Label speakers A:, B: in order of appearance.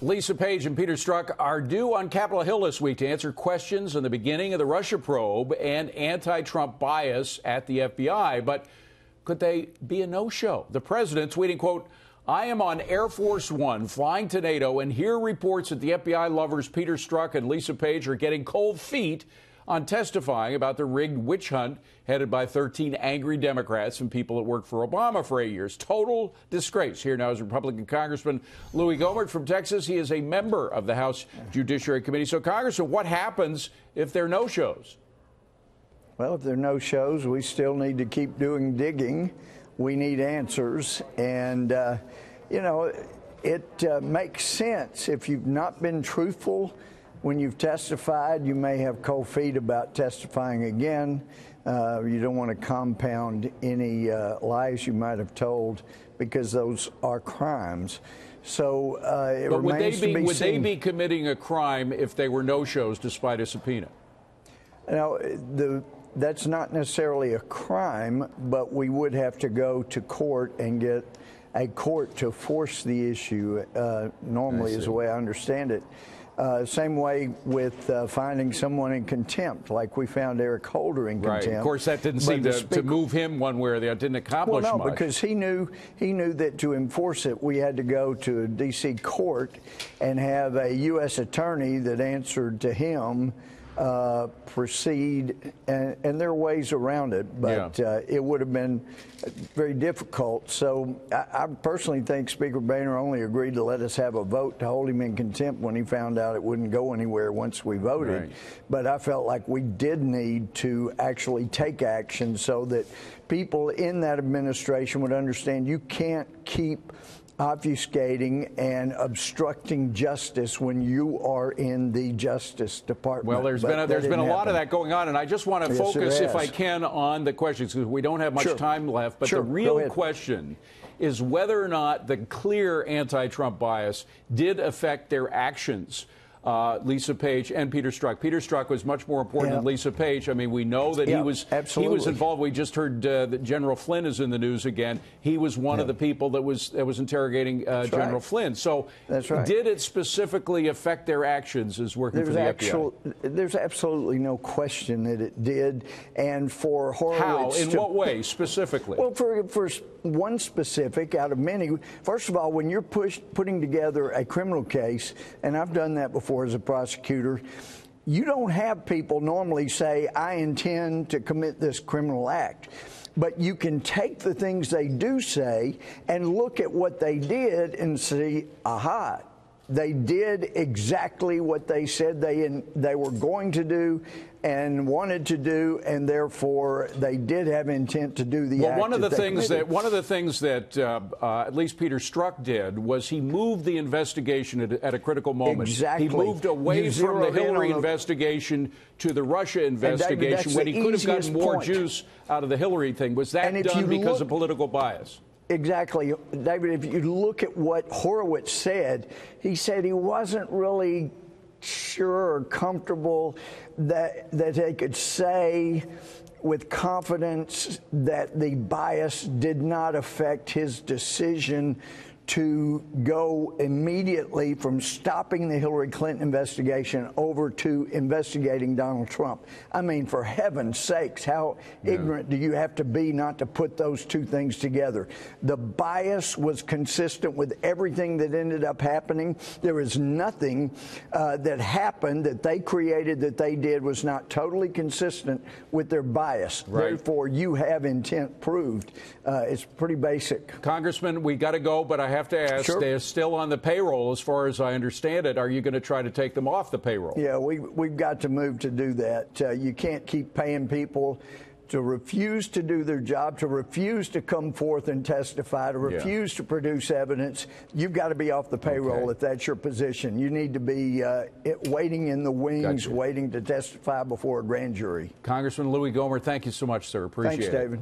A: Lisa Page and Peter Strzok are due on Capitol Hill this week to answer questions on the beginning of the Russia probe and anti-Trump bias at the FBI. But could they be a no-show? The president tweeting, quote, "I am on Air Force One flying to NATO and hear reports that the FBI lovers Peter Strzok and Lisa Page are getting cold feet on testifying about the rigged witch hunt headed by 13 angry Democrats and people that worked for Obama for 8 years. Total disgrace." Here now is Republican Congressman Louie Gohmert from Texas. He is a member of the House Judiciary Committee. So, Congressman, what happens if there are no-shows?
B: Well, if there are no-shows, we still need to keep doing digging. We need answers. And, it makes sense. If you've not been truthful when you've testified, you may have cold feet about testifying again. You don't want to compound any lies you might have told because those are crimes. So it remains to be seen.
A: Would they be committing a crime if they were no-shows despite a subpoena?
B: Now, that's not necessarily a crime, but we would have to go to court and get a court to force the issue, normally is the way I understand it. Same way with finding someone in contempt, like we found Eric Holder in contempt.
A: Right. Of course, that didn't seem to move him one way or the other. Didn't accomplish much.
B: Well, no, because he knew that to enforce it, we had to go to a D.C. court and have a U.S. attorney that answered to him proceed, and there are ways around it, but it would have been very difficult. So I personally think Speaker Boehner only agreed to let us have a vote to hold him in contempt when he found out it wouldn't go anywhere once we voted. Right. But I felt like we did need to actually take action so that people in that administration would understand you can't keep obfuscating and obstructing justice when you are in the Justice Department.
A: Well, there's been a lot of that going on, and I just want to focus, if I can, on the questions because we don't have much time left. But the real question is whether or not the clear anti-Trump bias did affect their actions. Lisa Page and Peter Strzok. Peter Strzok was much more important than Lisa Page. I mean, we know that he was involved. We just heard that General Flynn is in the news again. He was one of the people that was interrogating General Flynn. So, did it specifically affect their actions as working for the FBI?
B: There's absolutely no question that it did. And for Horowitz,
A: how? In what way specifically?
B: Well, for one specific out of many. First of all, when you're putting together a criminal case, and I've done that before as a prosecutor, you don't have people normally say, I intend to commit this criminal act. But you can take the things they do say and look at what they did and see, aha, they did exactly what they said they were going to do and wanted to do, and therefore they did have intent to do the act.
A: One of the things that at least Peter Strzok did was he moved the investigation at a critical moment.
B: Exactly.
A: He moved away from the Hillary investigation to the Russia investigation when he could have gotten more juice out of the Hillary thing. Was that done because of political bias?
B: Exactly. David, if you look at what Horowitz said, he said he wasn't really sure or comfortable that they could say with confidence that the bias did not affect his decision to go immediately from stopping the Hillary Clinton investigation over to investigating Donald Trump. I mean, for heaven's sakes, how ignorant do you have to be not to put those two things together? The bias was consistent with everything that ended up happening. There is nothing that happened that they created that they did was not totally consistent with their bias.
A: Right.
B: Therefore, you have intent proved. It's pretty basic.
A: Congressman, we got to go, but I have to ask, they're still on the payroll as far as I understand it. Are you going to try to take them off the payroll?
B: Yeah, we've got to move to do that. You can't keep paying people to refuse to do their job, to refuse to come forth and testify, to refuse to produce evidence. You've got to be off the payroll if that's your position. You need to be waiting in the wings, waiting to testify before a grand jury.
A: Congressman Louie Gohmert, thank you so much, sir. Appreciate it.
B: Thanks, David.